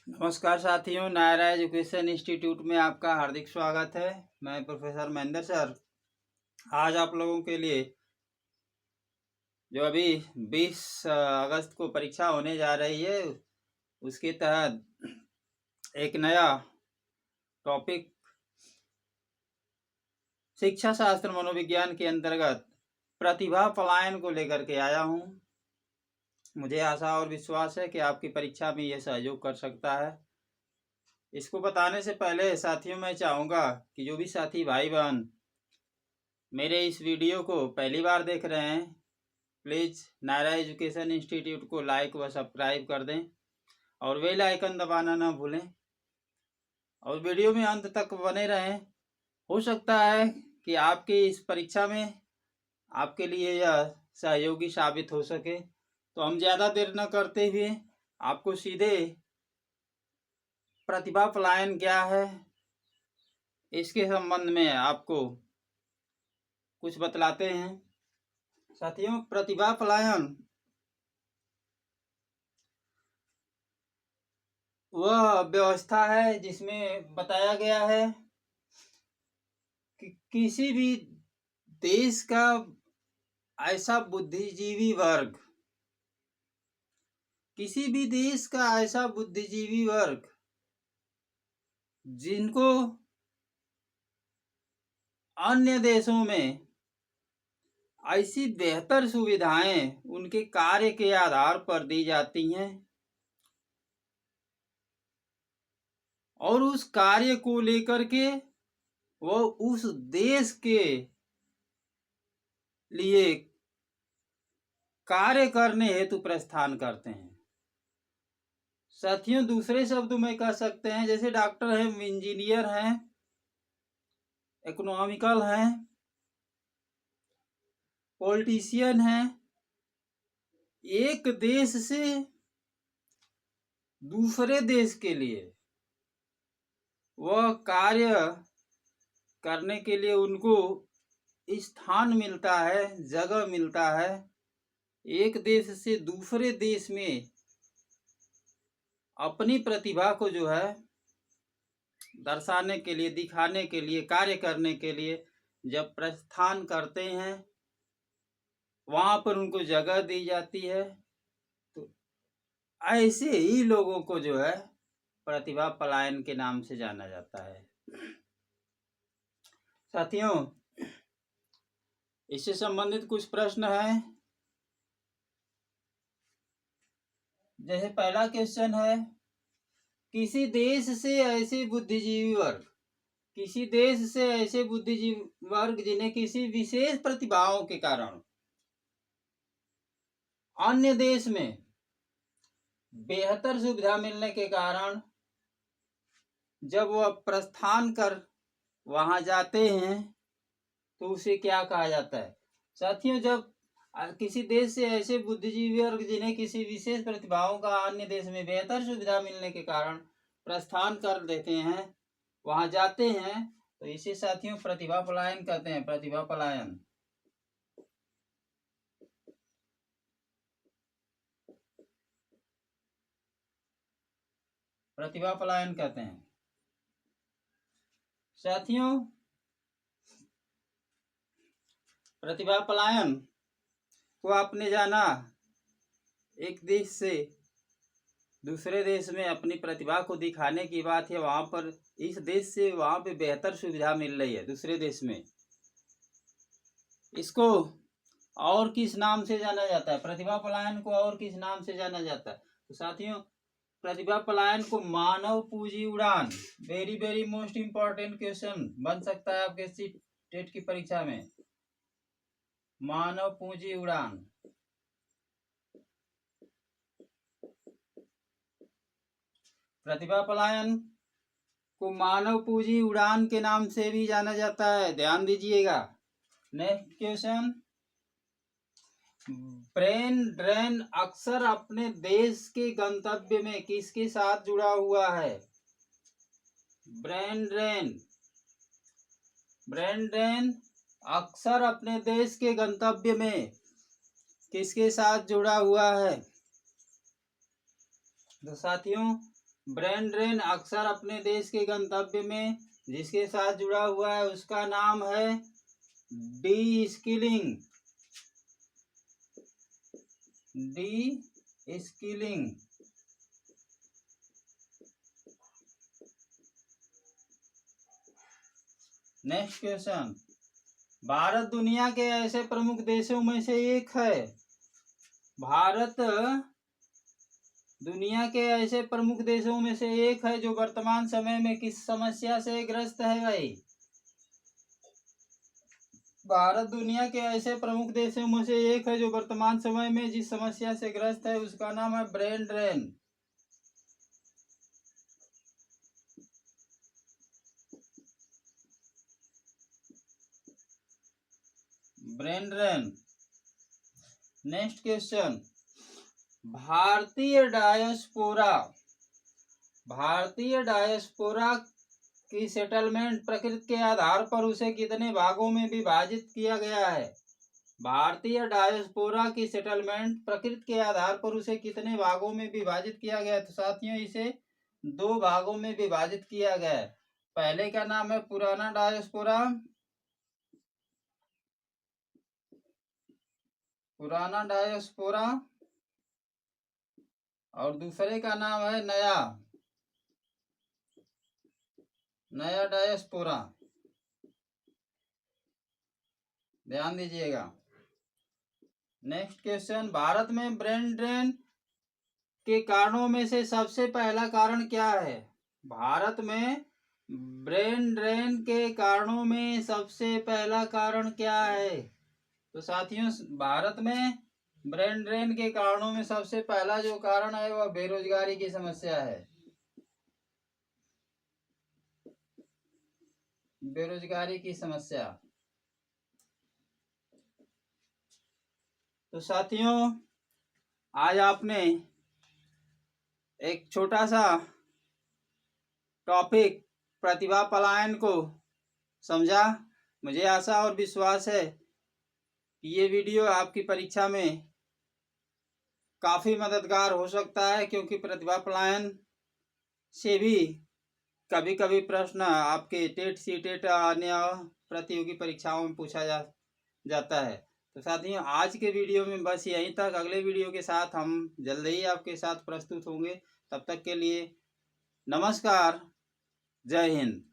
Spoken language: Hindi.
नमस्कार साथियों, नायरा एजुकेशन इंस्टीट्यूट में आपका हार्दिक स्वागत है। मैं प्रोफेसर महेंद्र सर आज आप लोगों के लिए जो अभी 20 अगस्त को परीक्षा होने जा रही है उसके तहत एक नया टॉपिक शिक्षा शास्त्र मनोविज्ञान के अंतर्गत प्रतिभा पलायन को लेकर के आया हूँ। मुझे आशा और विश्वास है कि आपकी परीक्षा में यह सहयोग कर सकता है। इसको बताने से पहले साथियों मैं चाहूँगा कि जो भी साथी भाई बहन मेरे इस वीडियो को पहली बार देख रहे हैं, प्लीज़ नायरा एजुकेशन इंस्टीट्यूट को लाइक व सब्सक्राइब कर दें और बेल आइकन दबाना ना भूलें और वीडियो में अंत तक बने रहें। हो सकता है कि आपकी इस परीक्षा में आपके लिए यह सहयोगी साबित हो सके। तो हम ज़्यादा देर न करते हुए आपको सीधे प्रतिभा पलायन क्या है इसके संबंध में आपको कुछ बतलाते हैं। साथियों, प्रतिभा पलायन वह व्यवस्था है जिसमें बताया गया है कि किसी भी देश का ऐसा बुद्धिजीवी वर्ग जिनको अन्य देशों में ऐसी बेहतर सुविधाएं उनके कार्य के आधार पर दी जाती हैं और उस कार्य को लेकर के वो उस देश के लिए कार्य करने हेतु प्रस्थान करते हैं। साथियों, दूसरे शब्दों में कह सकते हैं जैसे डॉक्टर हैं, इंजीनियर हैं, इकोनॉमिकल हैं, पॉलिटिशियन हैं, एक देश से दूसरे देश के लिए वह कार्य करने के लिए उनको स्थान मिलता है, जगह मिलता है। एक देश से दूसरे देश में अपनी प्रतिभा को जो है दर्शाने के लिए, दिखाने के लिए, कार्य करने के लिए जब प्रस्थान करते हैं वहां पर उनको जगह दी जाती है। तो ऐसे ही लोगों को जो है प्रतिभा पलायन के नाम से जाना जाता है। साथियों, इससे संबंधित कुछ प्रश्न है। जैसे पहला क्वेश्चन है, किसी देश से ऐसे बुद्धिजीवी वर्ग जिन्हें किसी विशेष प्रतिभाओं के कारण अन्य देश में बेहतर सुविधा मिलने के कारण जब वह प्रस्थान कर वहां जाते हैं तो उसे क्या कहा जाता है? साथियों, जब किसी देश से ऐसे बुद्धिजीवी वर्ग जिन्हें किसी विशेष प्रतिभाओं का अन्य देश में बेहतर सुविधा मिलने के कारण प्रस्थान कर देते हैं, वहां जाते हैं, तो इसे साथियों प्रतिभा पलायन कहते हैं। प्रतिभा पलायन कहते हैं। साथियों, प्रतिभा पलायन को आपने जाना, एक देश से दूसरे देश में अपनी प्रतिभा को दिखाने की बात है। वहां पर इस देश से वहां पे बेहतर सुविधा मिल रही है दूसरे देश में, इसको और किस नाम से जाना जाता है? प्रतिभा पलायन को और किस नाम से जाना जाता है? तो साथियों, प्रतिभा पलायन को मानव पूंजी उड़ान, very very most important question बन सकता है आपके टेट की परीक्षा में। मानव पूंजी उड़ान, प्रतिभा पलायन को मानव पूंजी उड़ान के नाम से भी जाना जाता है, ध्यान दीजिएगा। नेक्स्ट क्वेश्चन, ब्रेन ड्रेन अक्सर अपने देश के गंतव्य में किसके साथ जुड़ा हुआ है? ब्रेन ड्रेन अक्सर अपने देश के गंतव्य में किसके साथ जुड़ा हुआ है? तो साथियों, ब्रेन ड्रेन अक्सर अपने देश के गंतव्य में जिसके साथ जुड़ा हुआ है उसका नाम है D skilling. D skilling. Next question, Bharat दुनिया के ऐसे प्रमुख देशों में से एक है। भारत दुनिया के ऐसे प्रमुख देशों में से एक है जो वर्तमान समय में किस समस्या से ग्रस्त है भाई? भारत दुनिया के ऐसे प्रमुख देशों में से एक है जो वर्तमान समय में जिस समस्या से ग्रस्त है उसका नाम है brain drain. Brain drain. Next question, भारतीय डायस्पोरा की सेटलमेंट प्रकृति के आधार पर उसे कितने भागों में विभाजित किया गया है? भारतीय डायस्पोरा की सेटलमेंट प्रकृति के आधार पर उसे कितने भागों में विभाजित किया गया है? तो साथियों इसे 2 भागों में विभाजित किया गया है। पहले का नाम है पुराना डायस्पोरा और दूसरे का नाम है नया डायस्पोरा। ध्यान दीजिएगा। नेक्स्ट क्वेश्चन, भारत में ब्रेन ड्रेन के कारणों में से सबसे पहला कारण क्या है? भारत में ब्रेन ड्रेन के कारणों में सबसे पहला कारण क्या है? तो साथियों भारत में ब्रेन ड्रेन के कारणों में सबसे पहला जो कारण है वह बेरोजगारी की समस्या है। बेरोजगारी की समस्या। तो साथियों आज आपने एक छोटा सा टॉपिक प्रतिभा पलायन को समझा। मुझे आशा और विश्वास है कि ये वीडियो आपकी परीक्षा में काफ़ी मददगार हो सकता है, क्योंकि प्रतिभा पलायन से भी कभी कभी प्रश्न आपके टेट सीटेट अन्य प्रतियोगी परीक्षाओं में पूछा जाता है। तो साथियों आज के वीडियो में बस यहीं तक। अगले वीडियो के साथ हम जल्द ही आपके साथ प्रस्तुत होंगे। तब तक के लिए नमस्कार, जय हिंद।